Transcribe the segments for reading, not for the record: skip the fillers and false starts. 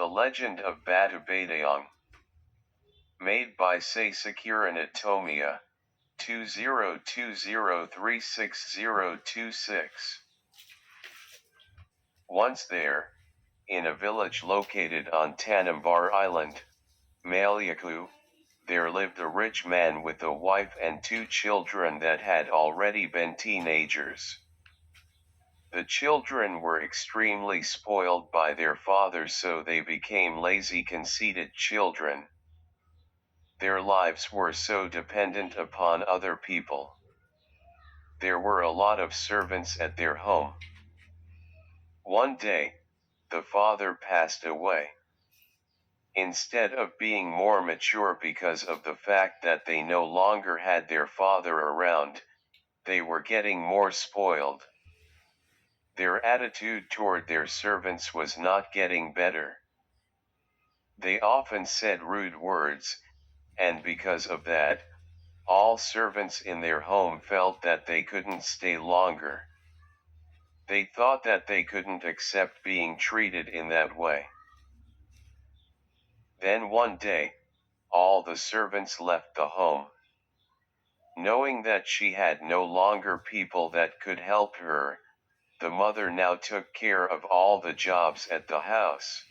The Legend of Badaong. Made by Seisakuran Tomia, 2020366026. Once there, in a village located on Tanimbar Island, Maluku, there lived a rich man with a wife and 2 children that had already been teenagers. The children were extremely spoiled by their father, so they became lazy, conceited children. Their lives were so dependent upon other people. There were a lot of servants at their home. One day, the father passed away. Instead of being more mature because of the fact that they no longer had their father around, they were getting more spoiled. Their attitude toward their servants was not getting better. They often said rude words, and because of that, all servants in their home felt that they couldn't stay longer. They thought that they couldn't accept being treated in that way. Then one day, all the servants left the home. Knowing that she had no longer people that could help her, the mother now took care of all the jobs at the house.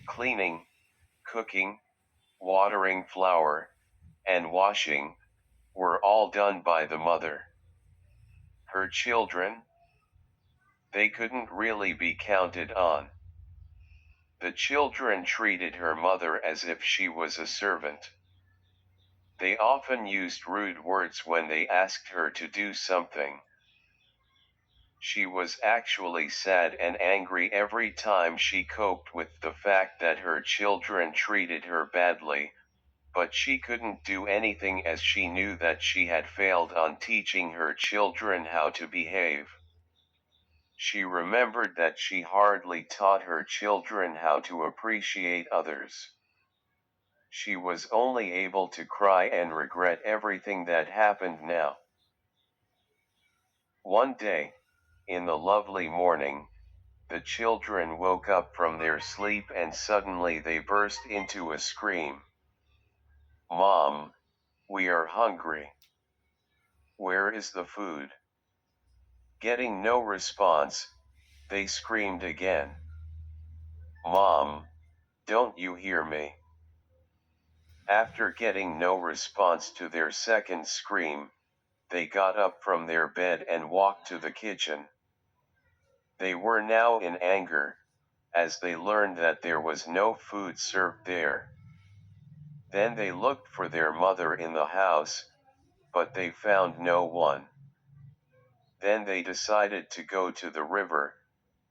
Cleaning, cooking, watering flower, and washing were all done by the mother. Her children? They couldn't really be counted on. The children treated her mother as if she was a servant. They often used rude words when they asked her to do something. She was actually sad and angry every time she coped with the fact that her children treated her badly, but she couldn't do anything as she knew that she had failed on teaching her children how to behave. She remembered that she hardly taught her children how to appreciate others. She was only able to cry and regret everything that happened now. One day, in the lovely morning, the children woke up from their sleep and suddenly they burst into a scream. "Mom, we are hungry. Where is the food?" Getting no response, they screamed again. "Mom, don't you hear me?" After getting no response to their second scream, they got up from their bed and walked to the kitchen. They were now in anger, as they learned that there was no food served there. Then they looked for their mother in the house, but they found no one. Then they decided to go to the river.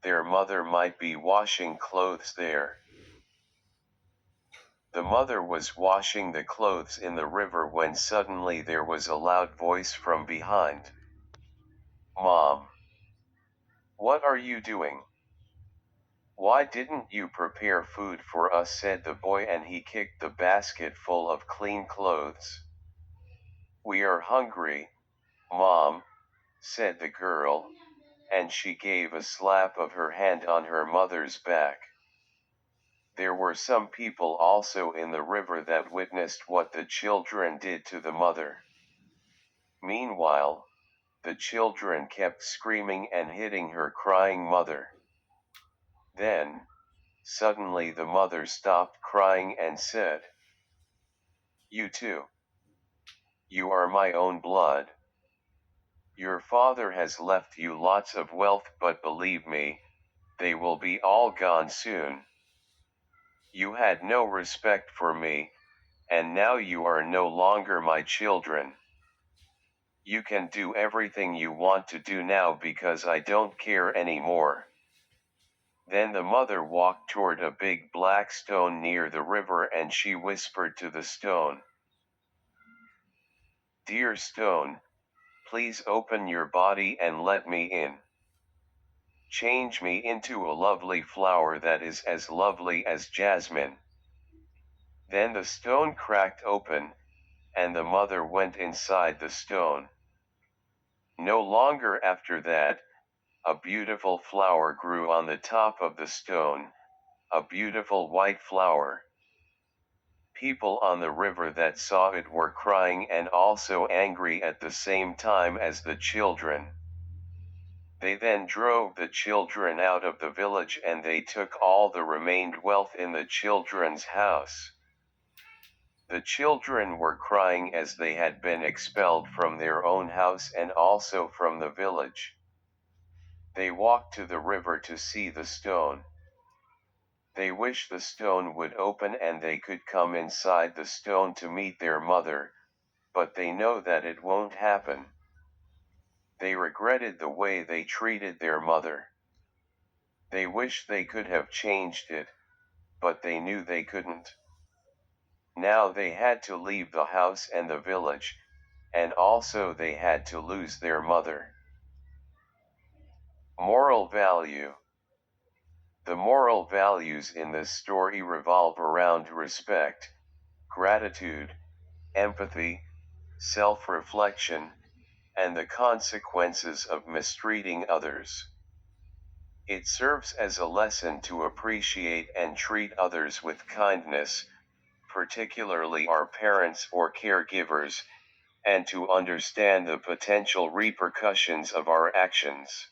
Their mother might be washing clothes there. The mother was washing the clothes in the river when suddenly there was a loud voice from behind. "Mom! What are you doing? Why didn't you prepare food for us?" said the boy, and he kicked the basket full of clean clothes. "We are hungry, Mom," said the girl, and she gave a slap of her hand on her mother's back. There were some people also in the river that witnessed what the children did to the mother. Meanwhile, the children kept screaming and hitting her crying mother. Then, suddenly the mother stopped crying and said, "You too. You are my own blood. Your father has left you lots of wealth, but believe me, they will be all gone soon. You had no respect for me, and now you are no longer my children. You can do everything you want to do now because I don't care anymore." Then the mother walked toward a big black stone near the river and she whispered to the stone, "Dear stone, please open your body and let me in. Change me into a lovely flower that is as lovely as jasmine." Then the stone cracked open, and the mother went inside the stone. No longer after that, a beautiful flower grew on the top of the stone, a beautiful white flower. People on the river that saw it were crying and also angry at the same time as the children. They then drove the children out of the village and they took all the remained wealth in the children's house. The children were crying as they had been expelled from their own house and also from the village. They walked to the river to see the stone. They wish the stone would open and they could come inside the stone to meet their mother, but they know that it won't happen. They regretted the way they treated their mother. They wish they could have changed it, but they knew they couldn't. Now they had to leave the house and the village, and also they had to lose their mother. Moral value. The moral values in this story revolve around respect, gratitude, empathy, self-reflection, and the consequences of mistreating others. It serves as a lesson to appreciate and treat others with kindness, particularly our parents or caregivers, and to understand the potential repercussions of our actions.